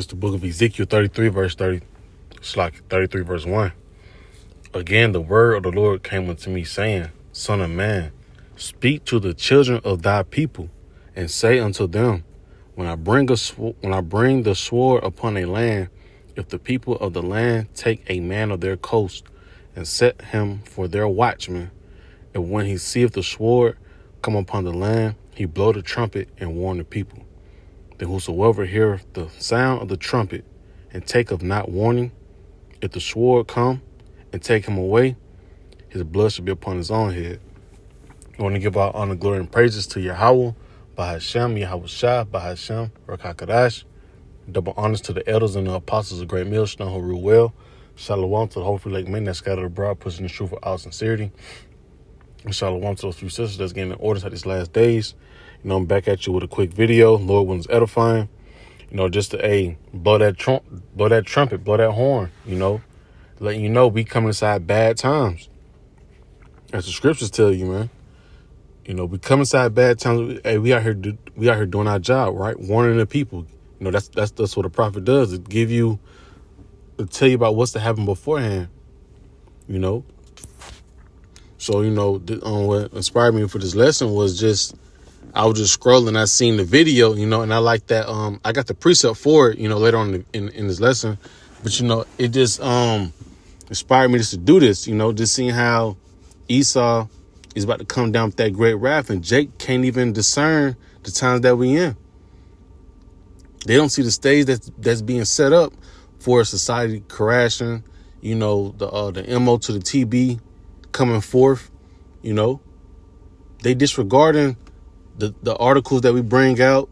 It's the book of Ezekiel 33, verse 30. It's like 33, verse 1. Again, the word of the Lord came unto me, saying, Son of man, speak to the children of thy people, and say unto them, when I bring the sword upon a land, if the people of the land take a man of their coast, and set him for their watchman, and when he seeth the sword come upon the land, he blow the trumpet and warn the people. Then whosoever heareth the sound of the trumpet, and taketh not warning, if the sword come and take him away, his blood shall be upon his own head. I want to give our honor, glory, and praises to Yahweh, Bahashem, Yahweh Shah, Bahashem, Rakakadash. Double honors to the elders and the apostles of Great Millstone who rule well. Shalom to the whole free lake men that scattered abroad, pushing the truth with all sincerity. And shalom to those few sisters that's getting the orders at these last days. I'm back at you with a quick video. Lord willing, edifying. Just to blow that trumpet, blow that horn. Letting you know we coming inside bad times. As the scriptures tell you, man. We come inside bad times. Hey, we out here doing our job, right? Warning the people. That's what a prophet does. It tell you about what's to happen beforehand. So what inspired me for this lesson was I was just scrolling. I seen the video, and I like that. I got the precept for it, later on in this lesson. But it just inspired me just to do this. Just seeing how Esau is about to come down with that great wrath, and Jake can't even discern the times that we in. They don't see the stage that's being set up for society crashing. The MO to the TB coming forth. They disregarding the articles that we bring out.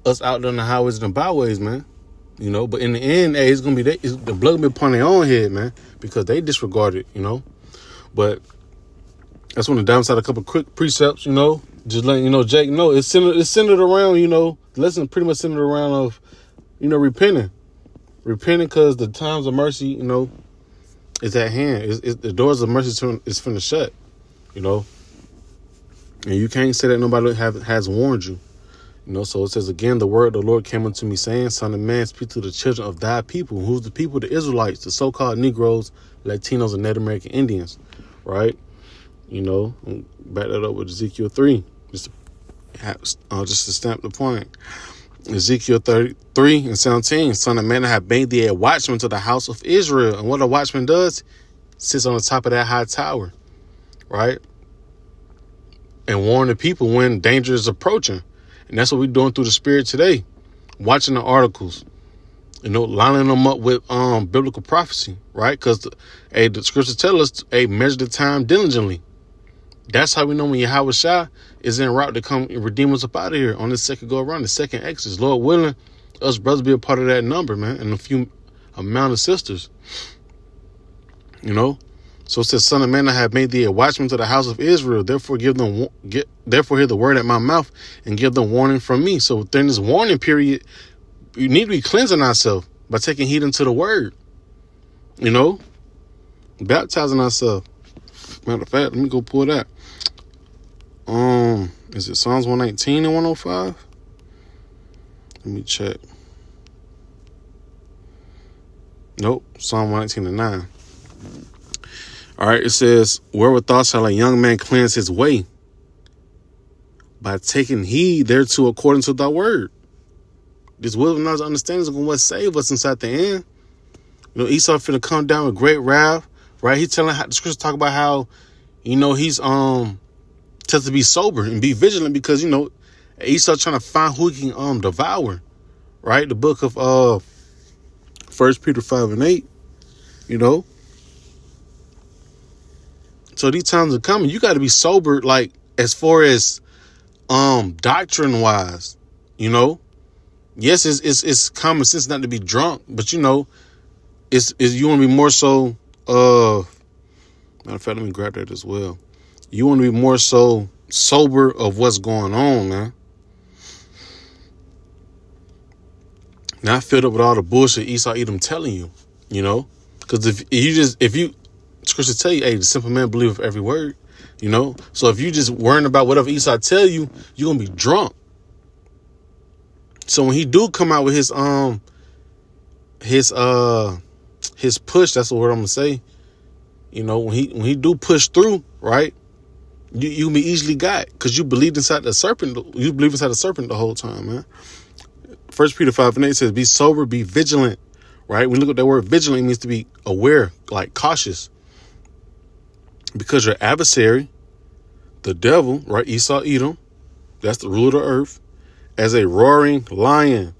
Us out on the highways and the byways, man. But in the end, hey, it's gonna be the blood gonna be upon their own head, man, because they disregard it. But that's when the downside a couple quick precepts. Just letting Jake know it's centered around. The lesson pretty much centered around of repenting because the times of mercy, is at hand. The doors of mercy is finna shut. And you can't say that nobody has warned you. So it says, again, the word of the Lord came unto me, saying, Son of man, speak to the children of thy people. Who's the people? The Israelites, the so-called Negroes, Latinos, and Native American Indians, right? Back that up with Ezekiel 3, just to stamp the point. Ezekiel 33 and 17, Son of man, I have made thee a watchman to the house of Israel. And what a watchman does, sits on the top of that high tower, right? And warn the people when danger is approaching. And that's what we're doing through the Spirit today. Watching the articles, lining them up with biblical prophecy, right? Because the scriptures tell us, measure the time diligently. That's how we know when Yahweh Shah is en route to come and redeem us up out of here on this second go around, the second exodus. Lord willing, us brothers be a part of that number, man, and a few amount of sisters. So it says, Son of man, I have made thee a watchman to the house of Israel. Therefore hear the word at my mouth and give them warning from me. So during this warning period, you need to be cleansing ourselves by taking heed unto the word. Baptizing ourselves. Matter of fact, let me go pull that. Is it Psalms 119 and 105? Let me check. Nope, Psalm 119 and 9. All right, it says, wherewithal shall a young man cleanse his way? By taking heed thereto according to thy word. This wisdom, knowledge, understanding is going to save us inside the end. Esau finna come down with great wrath, right? He's telling the scriptures talk about how, he's tells to be sober and be vigilant because, Esau trying to find who he can devour, right? The book of 1 Peter 5 and 8, So these times are coming. You got to be sober, like as far as doctrine wise, Yes, it's common sense not to be drunk, but it's you want to be more so. Matter of fact, let me grab that as well. You want to be more so sober of what's going on, man. Not filled up with all the bullshit Esau Edom telling you, because if you scriptures tell you, hey, the simple man believeth every word, So if you just worrying about whatever Esau tell you, you're gonna be drunk. So when he do come out with his push, that's the word I'm gonna say. You know, when he do push through, right? You be easily got because you believed inside the serpent. You believe inside the serpent the whole time, man. 1 Peter 5:8 says, "Be sober, be vigilant." Right? We look at that word vigilant, it means to be aware, like cautious, because your adversary, the devil, right? Esau, Edom, that's the ruler of the earth, as a roaring lion,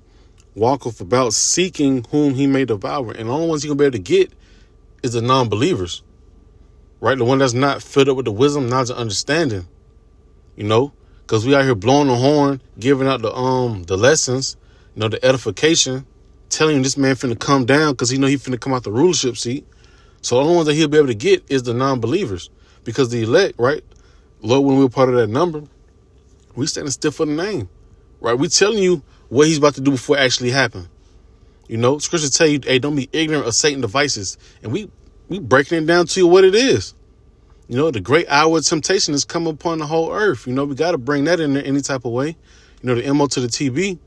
walketh about seeking whom he may devour. And the only ones he gonna be able to get is the non-believers. Right? The one that's not filled up with the wisdom, knowledge, and understanding. You know? Because we out here blowing the horn, giving out the lessons, you know, the edification, telling him this man finna come down because he know he finna come out the rulership seat. So the only ones that he'll be able to get is the non-believers. Because the elect, right? Lord, when we're part of that number, we standing still for the name. Right? We telling you what he's about to do before it actually happen. You know? Scripture tell you, hey, don't be ignorant of Satan's devices. And we breaking it down to you what it is. You know, the great hour of temptation has come upon the whole earth. You know, we got to bring that in there any type of way. You know, the MO to the TB.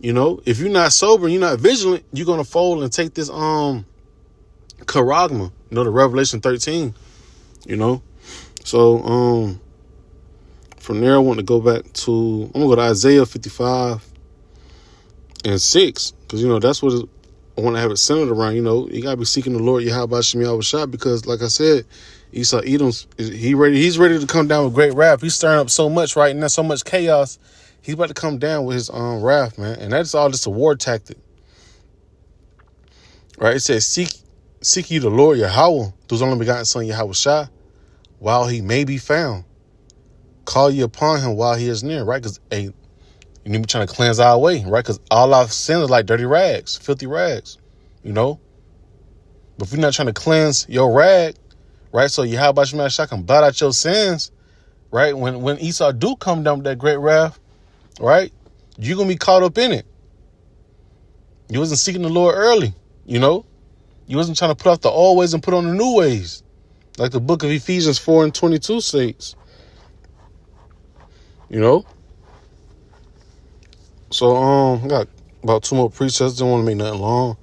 You know, if you're not sober and you're not vigilant, you're going to fold and take this charagma, you know, the Revelation 13, you know. So from there, I want to go back to, I'm going to go to Isaiah 55:6, because, you know, that's what I want to have it centered around. You know, you got to be seeking the Lord, Yahweh Shem Yahweh Shah, because like I said, Esau Edom's, he's ready to come down with great wrath. He's stirring up so much right now, so much chaos. He's about to come down with his wrath, man. And that's all just a war tactic. Right? It says, seek ye the Lord Yahweh, through his only begotten son Yahweh Shah, while he may be found. Call ye upon him while he is near, right? Because you need to be trying to cleanse our way, right? Because all our sins are like dirty rags, filthy rags, you know? But if you're not trying to cleanse your rag, right? So Yahweh Shah can blot out your sins, right? When Esau do come down with that great wrath, right? You're going to be caught up in it. You wasn't seeking the Lord early, you know? You wasn't trying to put off the old ways and put on the new ways. Like the book of Ephesians 4:22 states. You know? So, I got about 2 more precepts. Don't want to make nothing long.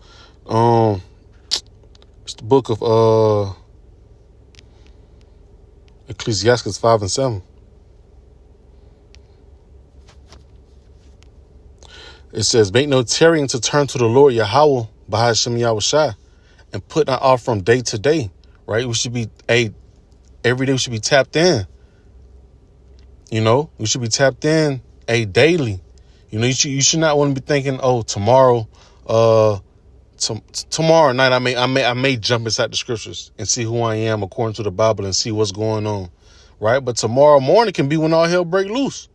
It's the book of Ecclesiastes 5:7. It says, make no tarrying to turn to the Lord Yahweh, Bahashem Yahweh Shai, and put not off from day to day, right? We should be, every day we should be tapped in. You know, we should be tapped in, daily. You know, you should not want to be thinking, oh, tomorrow night I may jump inside the scriptures and see who I am according to the Bible and see what's going on, right? But tomorrow morning can be when all hell break loose.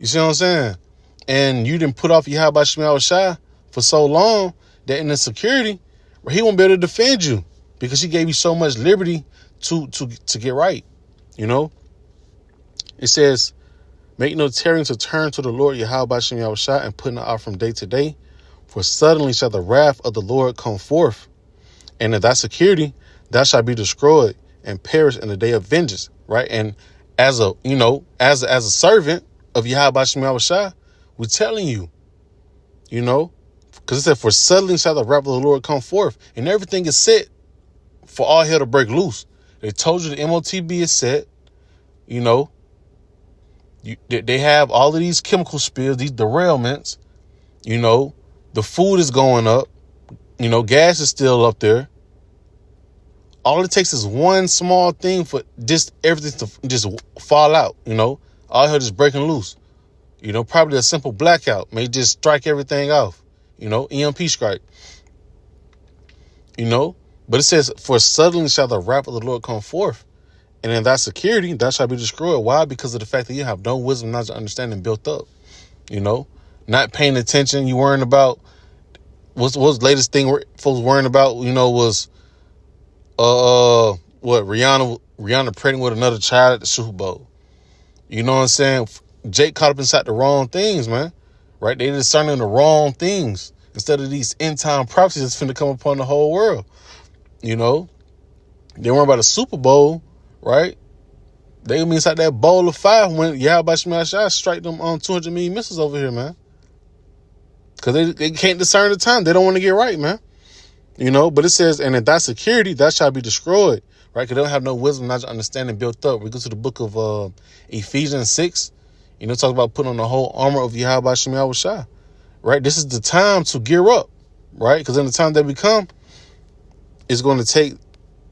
You see what I'm saying? And you didn't put off Yahweh Shemel Shai for so long that in the security, he won't be able to defend you because he gave you so much liberty to get right. You know, it says, make no tarrying to turn to the Lord Yahweh Shemel Shai and put not off from day to day, for suddenly shall the wrath of the Lord come forth, and in that security thou shalt be destroyed and perish in the day of vengeance. Right? And as a servant of Yahweh Shemel Shai, we're telling you, you know, because it said, for suddenly shall the wrath of the Lord come forth, and everything is set for all hell to break loose. They told you the MOTB is set, you know. They have all of these chemical spills, these derailments, you know. The food is going up, you know, gas is still up there. All it takes is one small thing for just everything to just fall out, you know. All hell just breaking loose. You know, probably a simple blackout may just strike everything off, you know, EMP strike, you know. But it says, for suddenly shall the wrath of the Lord come forth, and in that security, that shall be destroyed. Why? Because of the fact that you have no wisdom, knowledge, understanding built up, you know, not paying attention. You worrying about what's the latest thing folks worrying about, you know, was what Rihanna pregnant with another child at the Super Bowl. You know what I'm saying? Jake caught up inside the wrong things, man. Right? They discerning the wrong things instead of these end time prophecies that's finna come upon the whole world. You know, they weren't about a Super Bowl, right? They be inside that bowl of fire when Yahweh Shemel Shai strike them on 200 million missiles over here, man. Because they can't discern the time. They don't want to get right, man. You know, but it says, and if that security, that shall be destroyed, right? Because they don't have no wisdom, knowledge, understanding built up. We go to the book of Ephesians 6, talk about putting on the whole armor of Yahweh Shem Yahweh Shai, right? This is the time to gear up, right? Because in the time that we come, it's going to take,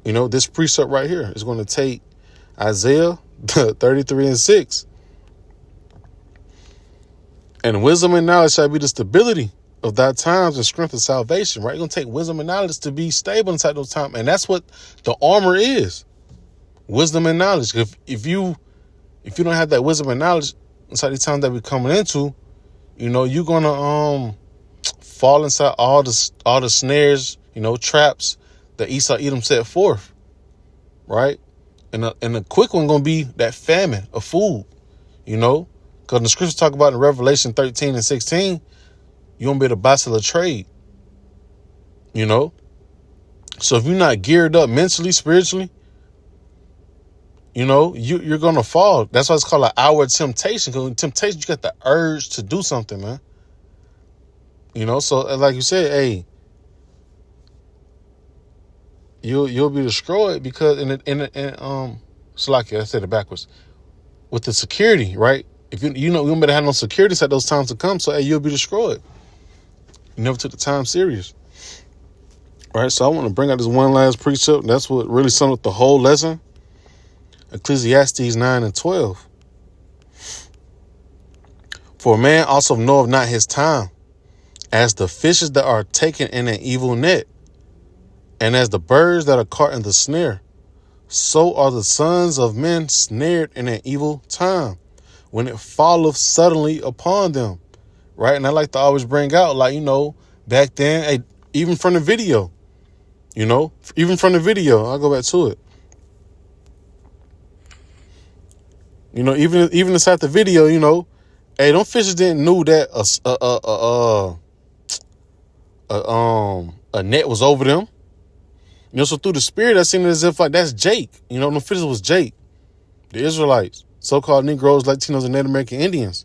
this precept right here. It's going to take Isaiah 33 and 6. And wisdom and knowledge shall be the stability of thy times and strength of salvation, right? You're going to take wisdom and knowledge to be stable inside those times. And that's what the armor is. Wisdom and knowledge. If you don't have that wisdom and knowledge inside the time that we're coming into, you're going to fall inside all the snares, traps that Esau Edom set forth, right? And the quick one going to be that famine of food, because the scriptures talk about in Revelation 13 and 16, you won't be able to buy, sell, or trade. So if you're not geared up mentally, spiritually, you're going to fall. That's why it's called an hour of temptation. Because in temptation, you got the urge to do something, man. So like you said, hey, you'll be destroyed because so like I said it backwards. With the security, right? If you won't better have no security at those times to come, so hey, you'll be destroyed. You never took the time serious. All right, so I want to bring out this one last precept. That's what really sums up the whole lesson. Ecclesiastes 9 and 12. For a man also knoweth not his time, as the fishes that are taken in an evil net, and as the birds that are caught in the snare, so are the sons of men snared in an evil time, when it falleth suddenly upon them. Right. And I like to always bring out, back then, hey, even from the video, I'll go back to it. Even inside the video, hey, them fishes didn't know that a net was over them. So through the spirit, I seen it as if like that's Jake. Them fishes was Jake, the Israelites, so-called Negroes, Latinos, and Native American Indians.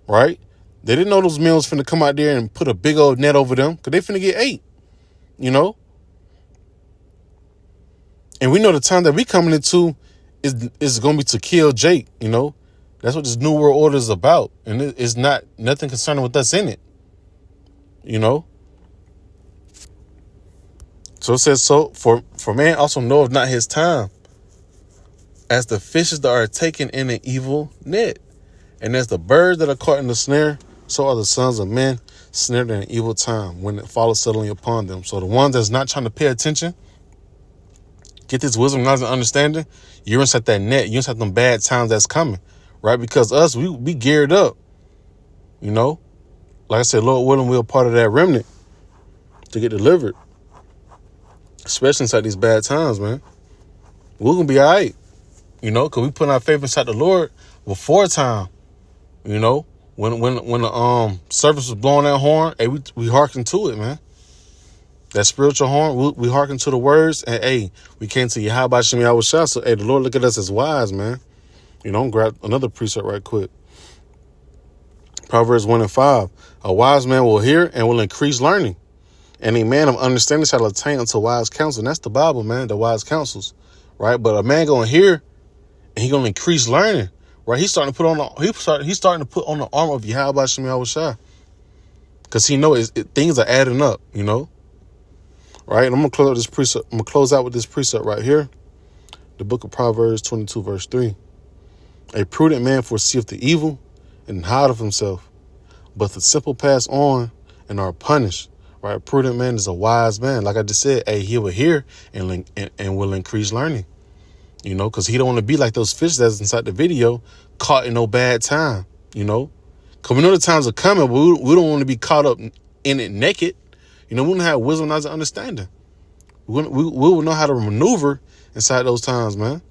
Right? They didn't know those men was finna come out there and put a big old net over them because they finna get ate, And we know the time that we coming into is going to be to kill Jake, That's what this New World Order is about. And it's not nothing concerning with us in it, So it says, so for man also knoweth not his time, as the fishes that are taken in an evil net, and as the birds that are caught in the snare, so are the sons of men snared in an evil time, when it follows suddenly upon them. So the ones that's not trying to pay attention, get this wisdom, knowledge, and understanding, you're inside that net. You're inside them bad times that's coming, right? Because us, we geared up, Like I said, Lord willing, we're a part of that remnant to get delivered, especially inside these bad times, man. We're going to be all right, because we put our faith inside the Lord before time, When the service was blowing that horn, hey, we hearken to it, man. That spiritual horn, we hearken to the words, and hey, we came to Yahweh Shem Yahweh Shai. So hey, the Lord look at us as wise, man. Grab another precept right quick. Proverbs 1 and 5. A wise man will hear and will increase learning, and a man of understanding shall attain unto wise counsel. And that's the Bible, man, the wise counsels, right? But a man gonna hear and he gonna increase learning. Right, he's starting to put on the armor of Yahweh Shem Yahweh Shai, because he knows things are adding up, Right, and I'm gonna close out this precept. I'm gonna close out with this precept right here, the book of Proverbs 22 verse 3. A prudent man foreseeth the evil and hideth himself, but the simple pass on and are punished. Right, a prudent man is a wise man. Like I just said, hey, he will hear and will increase learning. Because he don't want to be like those fish that's inside the video, caught in no bad time, Because we know the times are coming, but we don't want to be caught up in it naked. We don't have wisdom, knowledge, and understanding. We will know how to maneuver inside those times, man.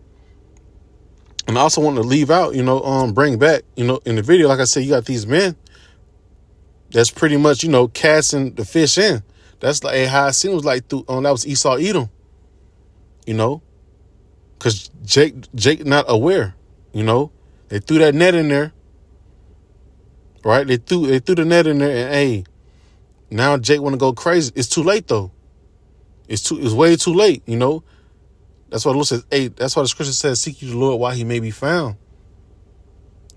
And I also want to leave out, bring back, in the video, like I said, you got these men that's pretty much, casting the fish in. That's like how I seen it was like through, that was Esau Edom, Because Jake not aware, They threw that net in there, right? They threw the net in there, and hey, now Jake want to go crazy. It's too late though. It's way too late. You know, that's why the Lord says, hey, that's why the scripture says, seek you the Lord while he may be found.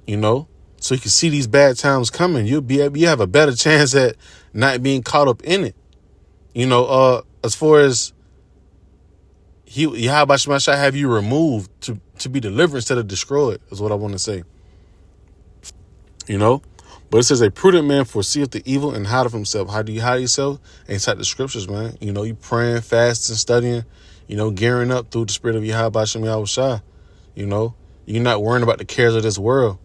You know, so you can see these bad times coming. You have a better chance at not being caught up in it. You know, as far as Yahweh shall have you removed to be delivered instead of destroyed, is what I want to say. You know, but it says a prudent man foreseeth the evil and hideth himself. How do you hide yourself? Inside the scriptures, man. You know, you praying, fasting, studying, you know, gearing up through the spirit of Yahweh Shai. You know, you're not worrying about the cares of this world.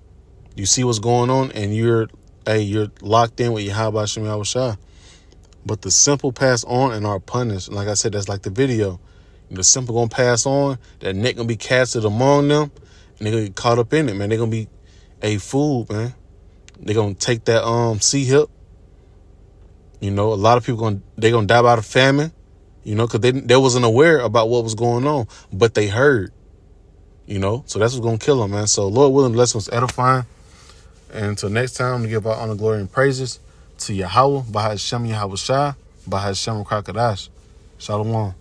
You see what's going on, and you're locked in with Yahweh Shai. But the simple pass on and are punished. And like I said, that's like the video. The simple gonna pass on, that net gonna be casted among them, and they're gonna get caught up in it, man. They're gonna be a fool, man. They're gonna take that sea hip. You know, a lot of people they're gonna die by the famine, you know, because they wasn't aware about what was going on, but they heard. You know, so that's what's gonna kill them, man. So Lord willing, the lesson was edifying. And until next time, to give our honor, glory, and praises to Yahweh, Bahashem Yahweh Shai, Bahashem Krakadash. Shalom.